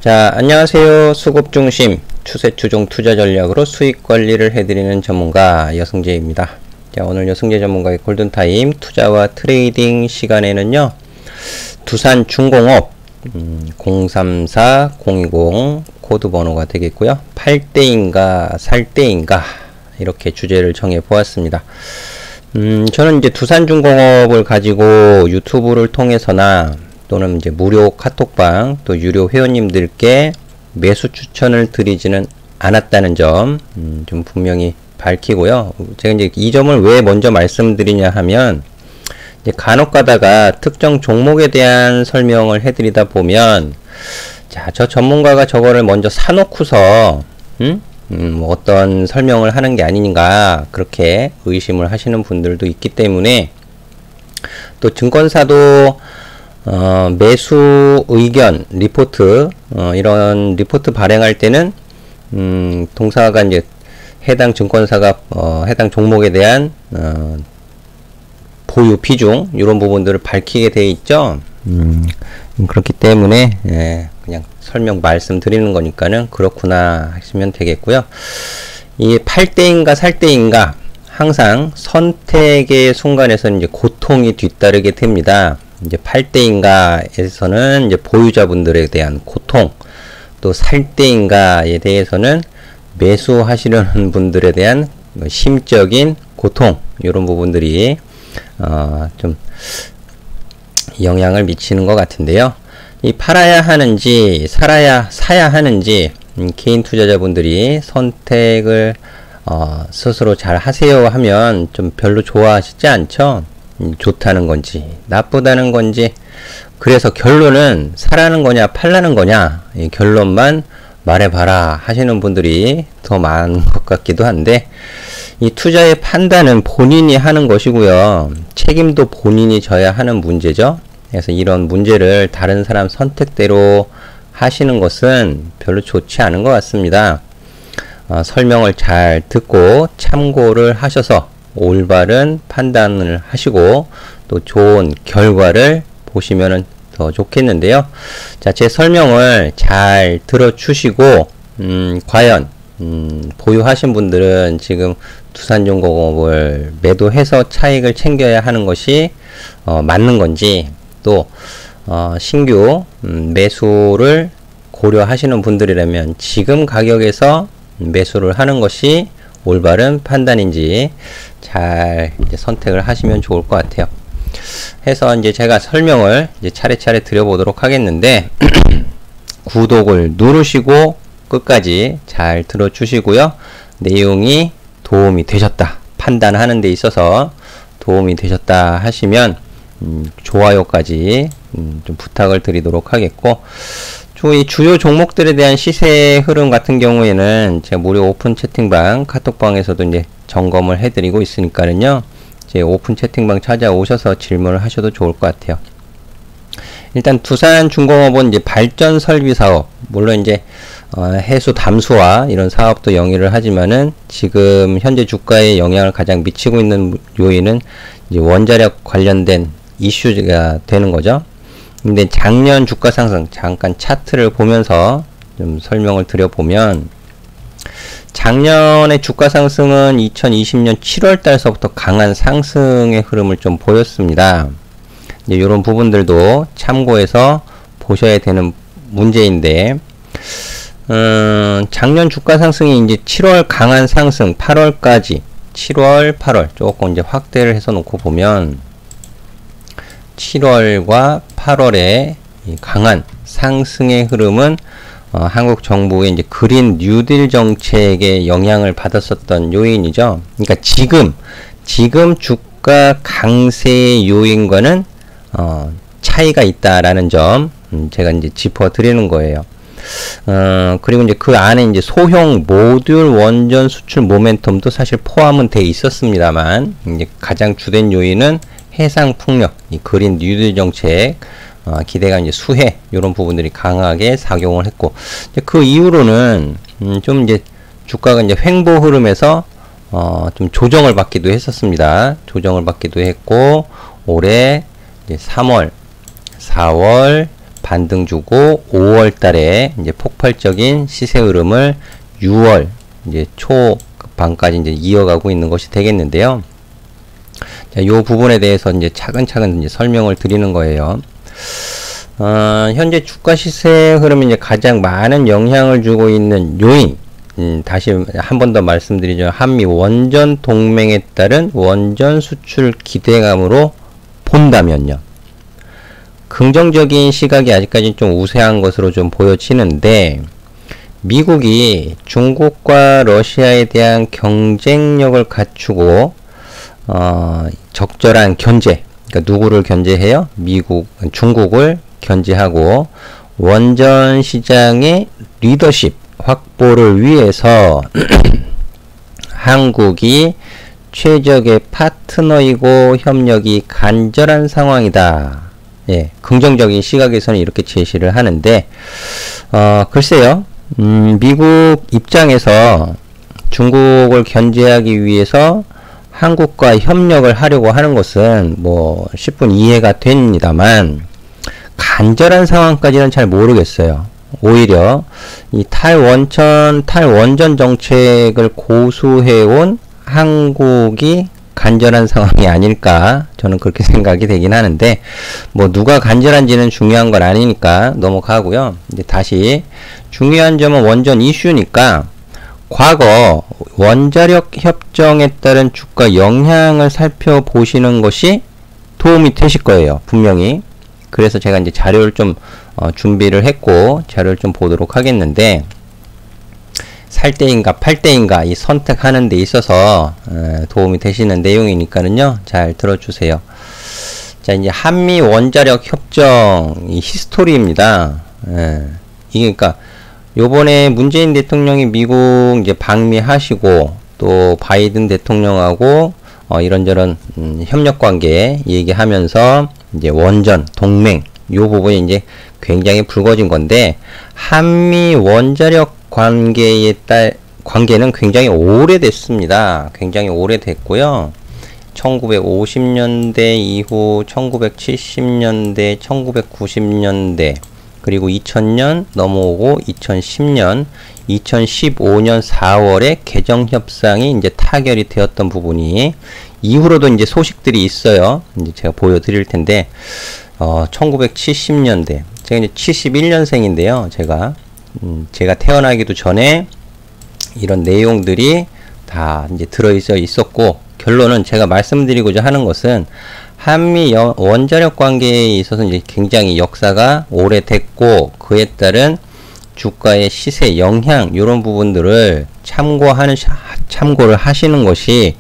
자, 안녕하세요. 수급중심, 추세추종 투자 전략으로 수익 관리를 해드리는 전문가 여승재입니다. 자, 오늘 여승재 전문가의 골든타임 투자와 트레이딩 시간에는요, 두산중공업 034020 코드 번호가 되겠고요. 팔 때인가 살 때인가 이렇게 주제를 정해 보았습니다. 저는 이제 두산중공업을 가지고 유튜브를 통해서나 또는 이제 무료 카톡방 또 유료 회원님들께 매수 추천을 드리지는 않았다는 점 좀 분명히 밝히고요. 제가 이제 이 점을 왜 먼저 말씀드리냐 하면, 이제 간혹 가다가 특정 종목에 대한 설명을 해드리다 보면, 자, 저 전문가가 저거를 먼저 사놓고서 어떤 설명을 하는 게 아닌가 그렇게 의심을 하시는 분들도 있기 때문에, 또 증권사도 매수 의견 리포트 이런 리포트 발행할 때는 동사가 이제 해당 증권사가 해당 종목에 대한 보유 비중 이런 부분들을 밝히게 되어 있죠. 그렇기 때문에 그냥 설명 말씀드리는 거니까는 그렇구나 하시면 되겠고요. 이 팔 때인가 살 때인가 항상 선택의 순간에서는 이제 고통이 뒤따르게 됩니다. 이제 팔 때인가에서는 이제 보유자분들에 대한 고통, 또 살 때인가에 대해서는 매수하시려는 분들에 대한 심적인 고통, 이런 부분들이 좀 영향을 미치는 것 같은데요. 이 팔아야 하는지 사야 하는지 개인 투자자분들이 선택을 스스로 잘 하세요 하면 좀 별로 좋아하시지 않죠? 좋다는 건지 나쁘다는 건지, 그래서 결론은 사라는 거냐 팔라는 거냐 이 결론만 말해봐라 하시는 분들이 더 많은 것 같기도 한데, 이 투자의 판단은 본인이 하는 것이고요, 책임도 본인이 져야 하는 문제죠. 그래서 이런 문제를 다른 사람 선택대로 하시는 것은 별로 좋지 않은 것 같습니다. 설명을 잘 듣고 참고를 하셔서 올바른 판단을 하시고 또 좋은 결과를 보시면 더 좋겠는데요. 자, 제 설명을 잘 들어주시고 과연 보유하신 분들은 지금 두산중공업을 매도해서 차익을 챙겨야 하는 것이 맞는 건지, 또 신규 매수를 고려하시는 분들이라면 지금 가격에서 매수를 하는 것이 올바른 판단인지 잘 이제 선택을 하시면 좋을 것 같아요. 해서 이제 제가 설명을 이제 차례차례 드려보도록 하겠는데, 구독을 누르시고 끝까지 잘 들어주시고요. 내용이 도움이 되셨다, 판단하는 데 있어서 도움이 되셨다 하시면 좋아요까지 좀 부탁을 드리도록 하겠고, 이 주요 종목들에 대한 시세 흐름 같은 경우에는 제가 무료 오픈 채팅방 카톡방에서도 이제 점검을 해드리고 있으니까는요, 제 오픈 채팅방 찾아오셔서 질문을 하셔도 좋을 것 같아요. 일단 두산중공업은 이제 발전 설비 사업, 물론 이제 해수 담수화 이런 사업도 영위를 하지만은 지금 현재 주가에 영향을 가장 미치고 있는 요인은 이제 원자력 관련된 이슈가 되는 거죠. 근데 작년 주가 상승, 잠깐 차트를 보면서 좀 설명을 드려보면, 작년의 주가 상승은 2020년 7월 달서부터 강한 상승의 흐름을 좀 보였습니다. 이제 이런 부분들도 참고해서 보셔야 되는 문제인데, 작년 주가 상승이 이제 7월 강한 상승, 8월까지 7월, 8월 조금 이제 확대를 해서 놓고 보면 7월과 8월의 강한 상승의 흐름은 한국 정부의 이제 그린 뉴딜 정책에 영향을 받았었던 요인이죠. 그러니까 지금 주가 강세의 요인과는 차이가 있다라는 점 제가 이제 짚어 드리는 거예요. 그리고 이제 그 안에 이제 소형 모듈 원전 수출 모멘텀도 사실 포함은 돼 있었습니다만, 이제 가장 주된 요인은 해상 풍력, 이 그린 뉴딜 정책, 기대가 이제 수혜, 이런 부분들이 강하게 작용을 했고, 이제 그 이후로는, 좀 이제 주가가 이제 횡보 흐름에서, 좀 조정을 받기도 했었습니다. 조정을 받기도 했고, 올해 이제 3월, 4월, 반등 주고 5월 달에 이제 폭발적인 시세 흐름을 6월 이제 초반까지 이제 이어가고 있는 것이 되겠는데요. 자, 요 부분에 대해서 이제 차근차근 이제 설명을 드리는 거예요. 현재 주가 시세 흐름이 이제 가장 많은 영향을 주고 있는 요인, 다시 한 번 더 말씀드리죠. 한미 원전 동맹에 따른 원전 수출 기대감으로 본다면요. 긍정적인 시각이 아직까지 좀 우세한 것으로 좀 보여지는데, 미국이 중국과 러시아에 대한 경쟁력을 갖추고 적절한 견제, 그러니까 누구를 견제해요? 중국을 견제하고 원전 시장의 리더십 확보를 위해서 한국이 최적의 파트너이고 협력이 간절한 상황이다. 예, 긍정적인 시각에서는 이렇게 제시를 하는데, 글쎄요, 미국 입장에서 중국을 견제하기 위해서 한국과 협력을 하려고 하는 것은 뭐 10분 이해가 됩니다만, 간절한 상황까지는 잘 모르겠어요. 오히려 이 탈원전 정책을 고수해온 한국이 간절한 상황이 아닐까, 저는 그렇게 생각이 되긴 하는데, 뭐 누가 간절한지는 중요한 건 아니니까 넘어가고요. 이제 다시 중요한 점은 원전 이슈니까 과거 원자력 협정에 따른 주가 영향을 살펴보시는 것이 도움이 되실 거예요, 분명히. 그래서 제가 이제 자료를 좀 준비를 했고 자료를 좀 보도록 하겠는데, 살 때인가 팔 때인가 이 선택하는 데 있어서 도움이 되시는 내용이니까는요, 잘 들어주세요. 자, 이제 한미 원자력 협정 이 히스토리입니다. 이게 그러니까 요번에 문재인 대통령이 미국 이제 방미하시고 또 바이든 대통령하고 이런저런 협력 관계 얘기하면서 이제 원전 동맹 요 부분이 이제 굉장히 불거진 건데, 한미 원자력 관계는 굉장히 오래됐습니다. 굉장히 오래됐고요. 1950년대 이후 1970년대, 1990년대, 그리고 2000년 넘어오고 2010년, 2015년 4월에 개정협상이 이제 타결이 되었던 부분이 이후로도 이제 소식들이 있어요. 이제 제가 보여드릴 텐데, 1970년대, 제가 이제 71년생인데요. 제가 태어나기도 전에 이런 내용들이 다 이제 있었고, 결론은 제가 말씀드리고자 하는 것은 한미 원자력 관계에 있어서 이제 굉장히 역사가 오래됐고, 그에 따른 주가의 시세 영향, 이런 부분들을 참고를 하시는 것이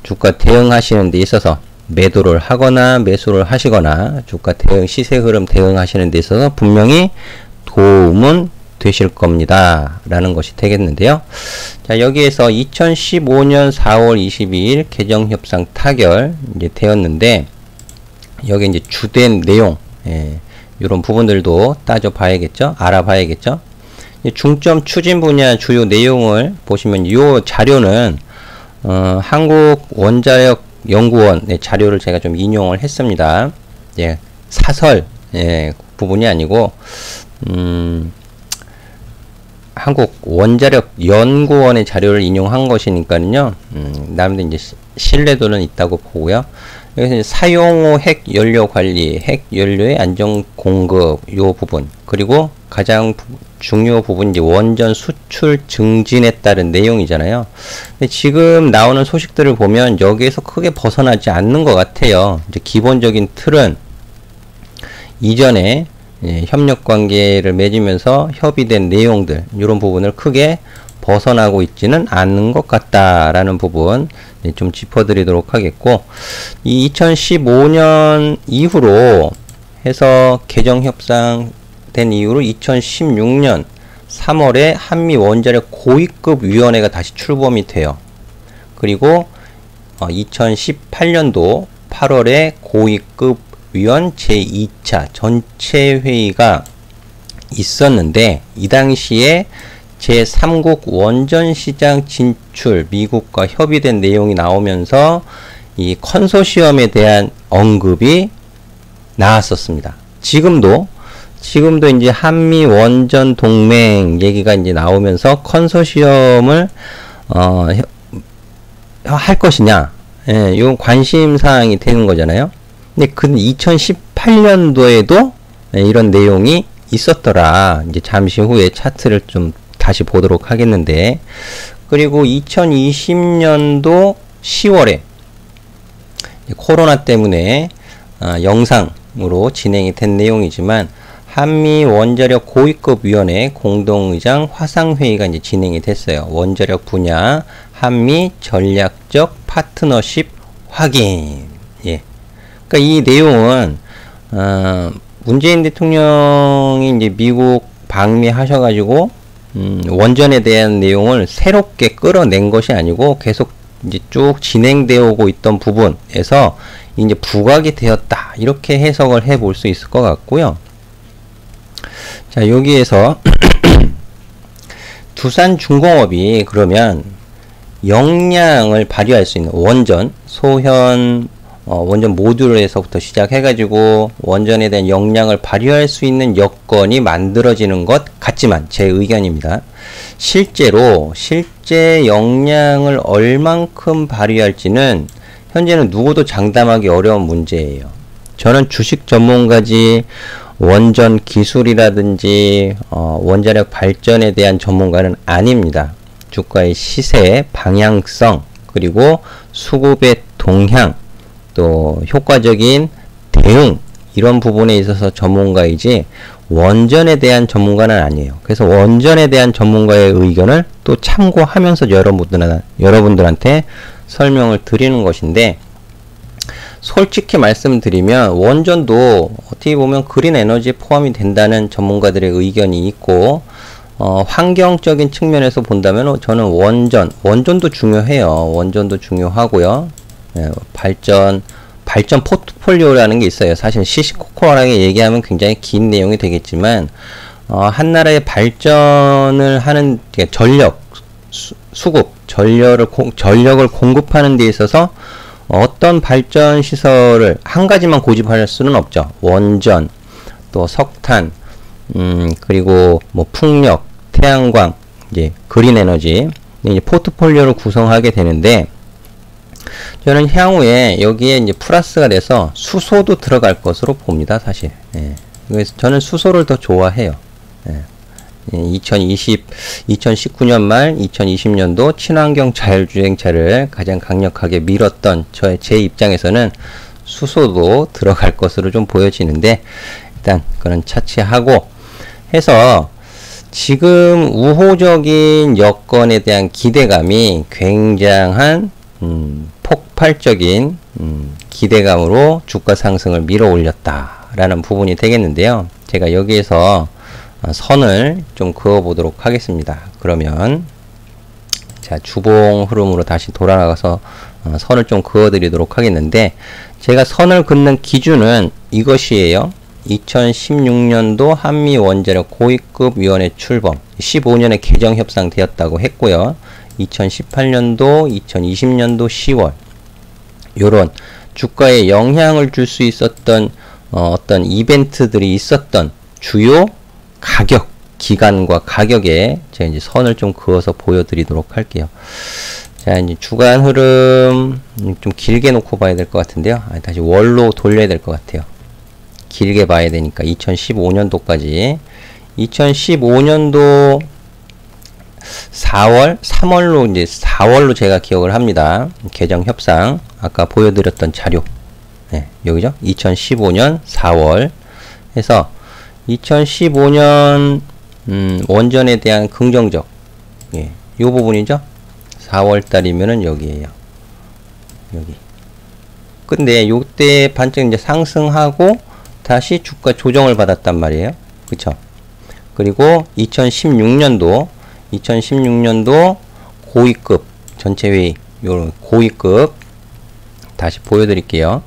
주가 대응하시는 데 있어서 매도를 하거나 매수를 하시거나 주가 시세 흐름 대응하시는 데 있어서 분명히 도움은 되실 겁니다. 라는 것이 되겠는데요. 자, 여기에서 2015년 4월 22일 개정협상 타결 이제 되었는데, 여기 이제 주된 내용, 이런 부분들도 따져봐야겠죠? 알아봐야겠죠? 중점 추진 분야 주요 내용을 보시면, 이 자료는 한국원자력연구원의 자료를 제가 좀 인용을 했습니다. 예, 사설 부분이 아니고 한국원자력연구원의 자료를 인용한 것이니까요. 나름대로 이제 신뢰도는 있다고 보고요. 여기서 이제 사용 후 핵 연료 관리, 핵 연료의 안정 공급 요 부분, 그리고 가장 중요 부분 이제 원전 수출 증진에 따른 내용이잖아요. 근데 지금 나오는 소식들을 보면 여기에서 크게 벗어나지 않는 것 같아요. 이제 기본적인 틀은 이전에 협력 관계를 맺으면서 협의된 내용들, 이런 부분을 크게 벗어나고 있지는 않는 것 같다라는 부분 좀 짚어드리도록 하겠고, 이 2015년 이후로 해서 개정협상 된 이후로 2016년 3월에 한미 원자력 고위급 위원회가 다시 출범이 돼요. 그리고 2018년도 8월에 고위급 위원 제2차 전체 회의가 있었는데, 이 당시에 제3국 원전 시장 진출 미국과 협의된 내용이 나오면서 이 컨소시엄에 대한 언급이 나왔었습니다. 지금도 지금도 이제 한미 원전 동맹 얘기가 이제 나오면서 컨소시엄을 할 것이냐, 예, 요 관심 사항이 되는 거잖아요. 근데 그 2018년도에도 이런 내용이 있었더라. 이제 잠시 후에 차트를 좀 다시 보도록 하겠는데, 그리고 2020년도 10월에 코로나 때문에 영상으로 진행이 된 내용이지만 한미 원자력 고위급 위원회 공동의장 화상회의가 이제 진행이 됐어요. 원자력 분야 한미 전략적 파트너십 확인. 예. 그러니까 이 내용은 문재인 대통령이 이제 미국 방미하셔가지고 원전에 대한 내용을 새롭게 끌어낸 것이 아니고 계속 이제 쭉 진행되어 오고 있던 부분에서 이제 부각이 되었다, 이렇게 해석을 해볼 수 있을 것 같고요. 자, 여기에서 두산중공업이 그러면 역량을 발휘할 수 있는 원전, 소현 원전 모듈에서부터 시작해가지고 원전에 대한 역량을 발휘할 수 있는 여건이 만들어지는 것 같지만, 제 의견입니다. 실제 역량을 얼만큼 발휘할지는 현재는 누구도 장담하기 어려운 문제예요. 저는 주식 전문가지 원전 기술이라든지 원자력 발전에 대한 전문가는 아닙니다. 주가의 시세, 방향성, 그리고 수급의 동향, 또 효과적인 대응, 이런 부분에 있어서 전문가이지 원전에 대한 전문가는 아니에요. 그래서 원전에 대한 전문가의 의견을 또 참고하면서 여러분들한테 설명을 드리는 것인데, 솔직히 말씀드리면 원전도 어떻게 보면 그린 에너지에 포함이 된다는 전문가들의 의견이 있고, 환경적인 측면에서 본다면 저는 원전도 중요해요. 원전도 중요하고요. 예, 발전 포트폴리오라는 게 있어요. 사실 시시콜콜하게 얘기하면 굉장히 긴 내용이 되겠지만, 한 나라의 발전을 하는 수급, 전력을 공급하는 데 있어서 어떤 발전 시설을 한 가지만 고집할 수는 없죠. 원전, 또 석탄, 그리고 뭐 풍력, 태양광, 이제 그린 에너지, 이제 포트폴리오를 구성하게 되는데, 저는 향후에 여기에 이제 플러스가 돼서 수소도 들어갈 것으로 봅니다, 사실. 예. 그래서 저는 수소를 더 좋아해요. 예. 2019년 말 2020년도 친환경 자율주행차를 가장 강력하게 밀었던 제 입장에서는 수소도 들어갈 것으로 좀 보여지는데, 일단 그건 차치하고 해서 지금 우호적인 여건에 대한 기대감이 굉장한 폭발적인 기대감으로 주가 상승을 밀어 올렸다라는 부분이 되겠는데요. 제가 여기에서 선을 좀 그어 보도록 하겠습니다. 그러면 자, 주봉 흐름으로 다시 돌아가서 선을 좀 그어 드리도록 하겠는데, 제가 선을 긋는 기준은 이것이에요. 2016년도 한미 원자력 고위급 위원회 출범, 15년에 개정 협상되었다고 했고요. 2018년도, 2020년도 10월, 요런 주가에 영향을 줄 수 있었던 어떤 이벤트들이 있었던 주요 가격, 기간과 가격에 제가 이제 선을 좀 그어서 보여드리도록 할게요. 자, 이제 주간 흐름 좀 길게 놓고 봐야 될 것 같은데요. 다시 월로 돌려야 될 것 같아요. 길게 봐야 되니까 2015년도까지. 2015년도 3월로 이제 4월로 제가 기억을 합니다. 개정 협상 아까 보여드렸던 자료, 네, 여기죠. 2015년 4월 해서 2015년 원전에 대한 긍정적, 예, 요 부분이죠. 4월 달이면은 여기에요. 여기. 근데 요때 반짝 이제 상승하고 다시 주가 조정을 받았단 말이에요. 그쵸? 그리고 2016년도 고위급 전체 회의, 요런 고위급 다시 보여드릴게요.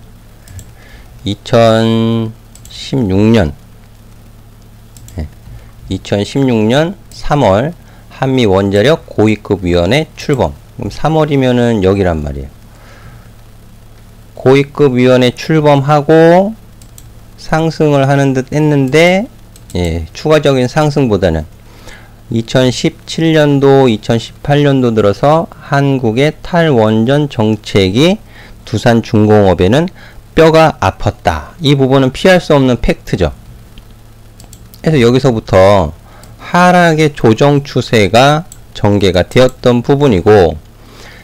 2016년 3월 한미 원자력 고위급 위원회 출범. 그럼 3월이면은 여기란 말이에요. 고위급 위원회 출범하고 상승을 하는 듯 했는데, 추가적인 상승보다는 2017년도, 2018년도 들어서 한국의 탈원전 정책이 두산중공업에는 뼈가 아팠다. 이 부분은 피할 수 없는 팩트죠. 그래서 여기서부터 하락의 조정 추세가 전개가 되었던 부분이고,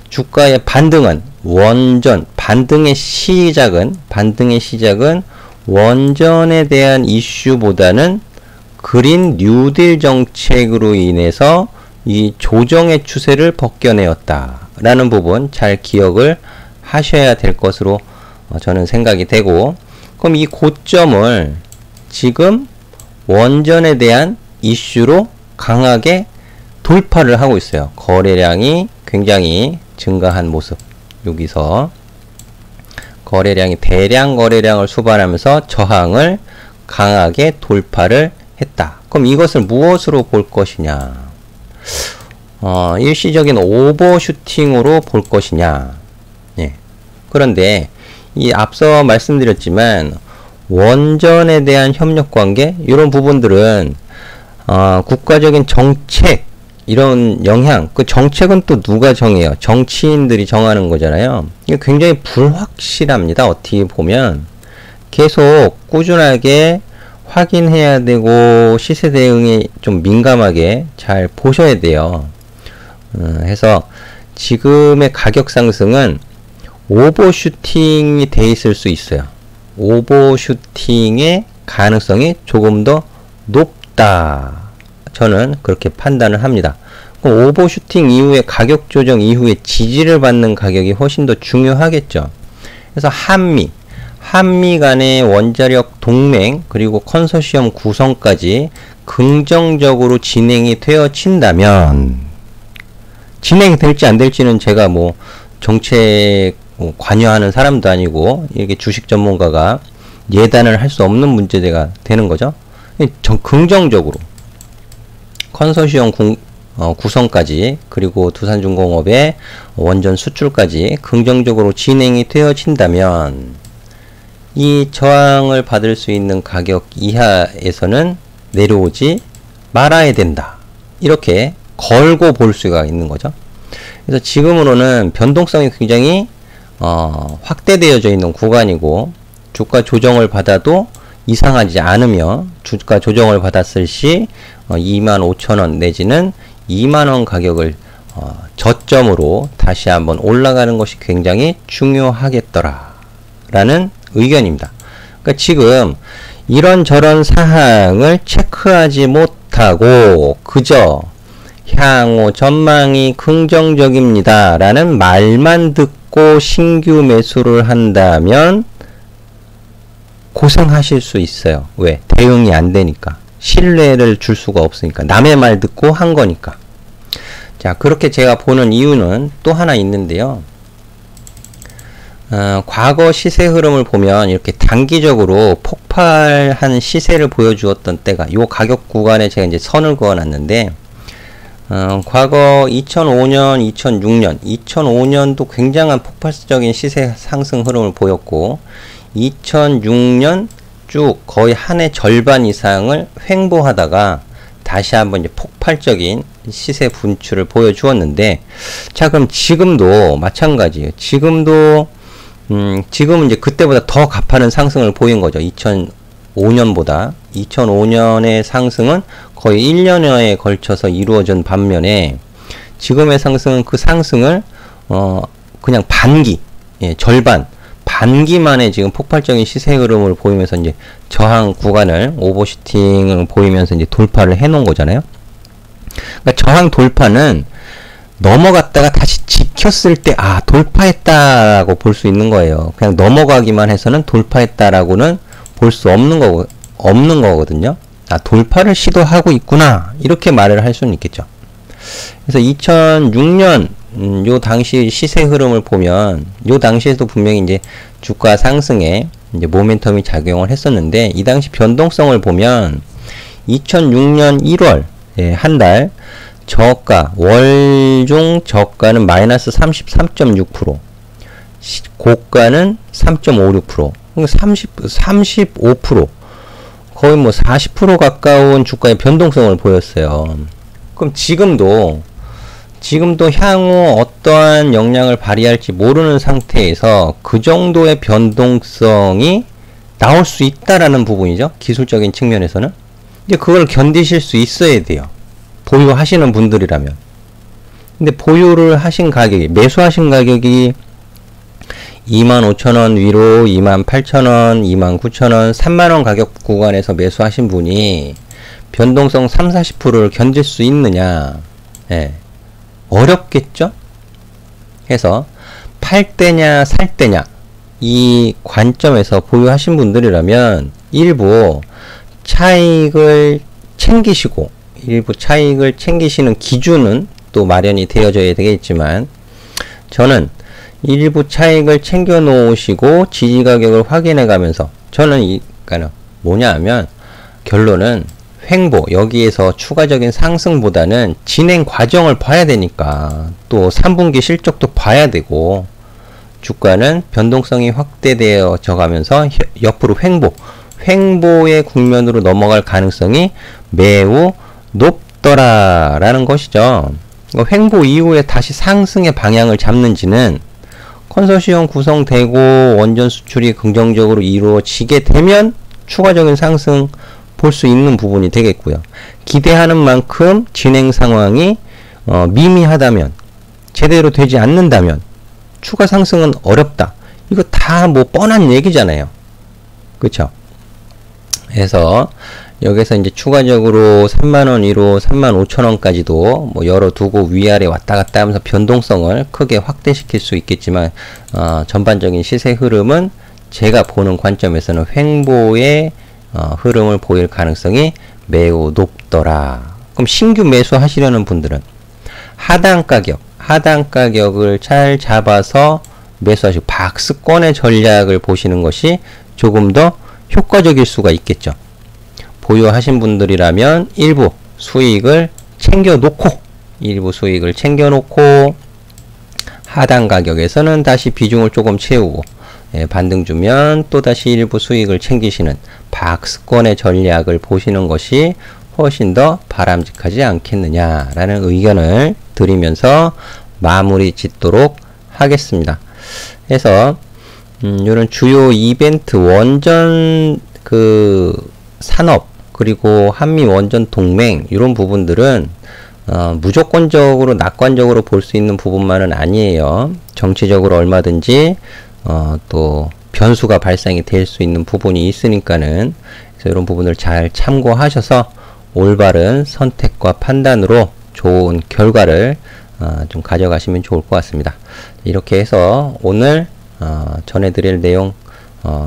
주가의 반등은 반등의 시작은 원전에 대한 이슈보다는 그린 뉴딜 정책으로 인해서 이 조정의 추세를 벗겨내었다 라는 부분 잘 기억을 하셔야 될 것으로 저는 생각이 되고, 그럼 이 고점을 지금 원전에 대한 이슈로 강하게 돌파를 하고 있어요. 거래량이 굉장히 증가한 모습. 여기서 거래량이 대량 거래량을 수반하면서 저항을 강하게 돌파를 했다. 그럼 이것을 무엇으로 볼 것이냐? 일시적인 오버슈팅으로 볼 것이냐? 예. 그런데 이 앞서 말씀드렸지만 원전에 대한 협력관계 이런 부분들은 국가적인 정책 이런 영향, 그 정책은 또 누가 정해요? 정치인들이 정하는 거잖아요. 이게 굉장히 불확실합니다. 어떻게 보면 계속 꾸준하게 확인해야 되고 시세 대응에 좀 민감하게 잘 보셔야 돼요. 해서 지금의 가격 상승은 오버슈팅이 돼 있을 수 있어요. 오버슈팅의 가능성이 조금 더 높다. 저는 그렇게 판단을 합니다. 그럼 오버슈팅 이후에 가격 조정 이후에 지지를 받는 가격이 훨씬 더 중요하겠죠. 그래서 한미 간의 원자력 동맹 그리고 컨소시엄 구성까지 긍정적으로 진행이 되어진다면, 진행이 될지 안 될지는 제가 뭐 정책 관여하는 사람도 아니고 이게 주식 전문가가 예단을 할 수 없는 문제가 되는 거죠. 긍정적으로 컨소시엄 구성까지 그리고 두산중공업의 원전 수출까지 긍정적으로 진행이 되어진다면 이 저항을 받을 수 있는 가격 이하에서는 내려오지 말아야 된다. 이렇게 걸고 볼 수가 있는 거죠. 그래서 지금으로는 변동성이 굉장히 확대되어져 있는 구간이고, 주가 조정을 받아도 이상하지 않으며 주가 조정을 받았을 시 25,000원 내지는 2만원 가격을 저점으로 다시 한번 올라가는 것이 굉장히 중요하겠더라 라는 의견입니다. 그러니까 지금 이런저런 사항을 체크하지 못하고 그저 향후 전망이 긍정적입니다 라는 말만 듣고 신규 매수를 한다면 고생하실 수 있어요. 왜? 대응이 안 되니까. 신뢰를 줄 수가 없으니까. 남의 말 듣고 한 거니까. 자, 그렇게 제가 보는 이유는 또 하나 있는데요. 과거 시세 흐름을 보면 이렇게 단기적으로 폭발한 시세를 보여주었던 때가 요 가격 구간에 제가 이제 선을 그어 놨는데, 과거 2005년, 2006년, 2005년도 굉장한 폭발적인 시세 상승 흐름을 보였고, 2006년 쭉 거의 한 해 절반 이상을 횡보하다가 다시 한번 이제 폭발적인 시세 분출을 보여주었는데, 자, 그럼 지금도 마찬가지예요. 지금은 이제 그때보다 더 가파른 상승을 보인 거죠. 2005년보다. 2005년의 상승은 거의 1년여에 걸쳐서 이루어진 반면에 지금의 상승은 그 상승을 그냥 반기, 절반, 반기 만에 지금 폭발적인 시세 흐름을 보이면서 이제 저항 구간을 오버슈팅을 보이면서 이제 돌파를 해 놓은 거잖아요. 그러니까 저항 돌파는 넘어갔다가 다시 지켰을 때 돌파했다라고 볼 수 있는 거예요. 그냥 넘어가기만 해서는 돌파했다라고는 볼 수 없는 거거든요. 돌파를 시도하고 있구나, 이렇게 말을 할 수는 있겠죠. 그래서 2006년 요 당시 시세 흐름을 보면 요 당시에도 분명히 이제 주가 상승에 이제 모멘텀이 작용을 했었는데, 이 당시 변동성을 보면 2006년 1월 한 달 저가, 월중 저가는 마이너스 33.6%, 고가는 3.56%, 35%, 거의 뭐 40% 가까운 주가의 변동성을 보였어요. 그럼 지금도 향후 어떠한 영향을 발휘할지 모르는 상태에서 그 정도의 변동성이 나올 수 있다라는 부분이죠. 기술적인 측면에서는. 이제 그걸 견디실 수 있어야 돼요. 보유하시는 분들이라면. 근데 보유를 하신 가격이, 매수하신 가격이 25,000원 위로 28,000원, 29,000원, 30,000원 가격 구간에서 매수하신 분이 변동성 30-40%를 견딜 수 있느냐? 예. 어렵겠죠? 해서 팔 때냐 살 때냐 이 관점에서 보유하신 분들이라면 일부 차익을 챙기시는 기준은 또 마련이 되어져야 되겠지만, 저는 일부 차익을 챙겨 놓으시고 지지 가격을 확인해 가면서, 저는 그러니까 뭐냐 하면 결론은 횡보, 여기에서 추가적인 상승보다는 진행 과정을 봐야 되니까, 또 3분기 실적도 봐야 되고, 주가는 변동성이 확대되어져 가면서 옆으로 횡보의 국면으로 넘어갈 가능성이 매우 높더라라는 것이죠. 횡보 이후에 다시 상승의 방향을 잡는지는 컨소시엄 구성되고 원전 수출이 긍정적으로 이루어지게 되면 추가적인 상승 볼 수 있는 부분이 되겠고요. 기대하는 만큼 진행 상황이 미미하다면, 제대로 되지 않는다면 추가 상승은 어렵다. 이거 다 뭐 뻔한 얘기잖아요. 그쵸? 그래서 여기서 이제 추가적으로 30,000원 위로 35,000원까지도 뭐 열어두고 위아래 왔다 갔다 하면서 변동성을 크게 확대시킬 수 있겠지만, 전반적인 시세 흐름은 제가 보는 관점에서는 횡보의 흐름을 보일 가능성이 매우 높더라. 그럼 신규 매수 하시려는 분들은 하단 가격을 잘 잡아서 매수하시고 박스권의 전략을 보시는 것이 조금 더 효과적일 수가 있겠죠. 보유하신 분들이라면 일부 수익을 챙겨 놓고 하단 가격에서는 다시 비중을 조금 채우고, 반등 주면 또다시 일부 수익을 챙기시는 박스권의 전략을 보시는 것이 훨씬 더 바람직하지 않겠느냐라는 의견을 드리면서 마무리 짓도록 하겠습니다. 그래서 이런 주요 이벤트, 원전 산업, 그리고 한미 원전 동맹, 이런 부분들은 무조건적으로 낙관적으로 볼 수 있는 부분만은 아니에요. 정치적으로 얼마든지 또 변수가 발생이 될 수 있는 부분이 있으니까는, 그래서 이런 부분을 잘 참고하셔서 올바른 선택과 판단으로 좋은 결과를 좀 가져가시면 좋을 것 같습니다. 이렇게 해서 오늘 전해드릴 내용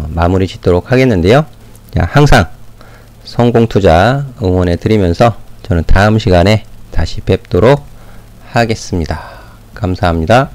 마무리 짓도록 하겠는데요. 항상 성공투자 응원해 드리면서 저는 다음 시간에 다시 뵙도록 하겠습니다. 감사합니다.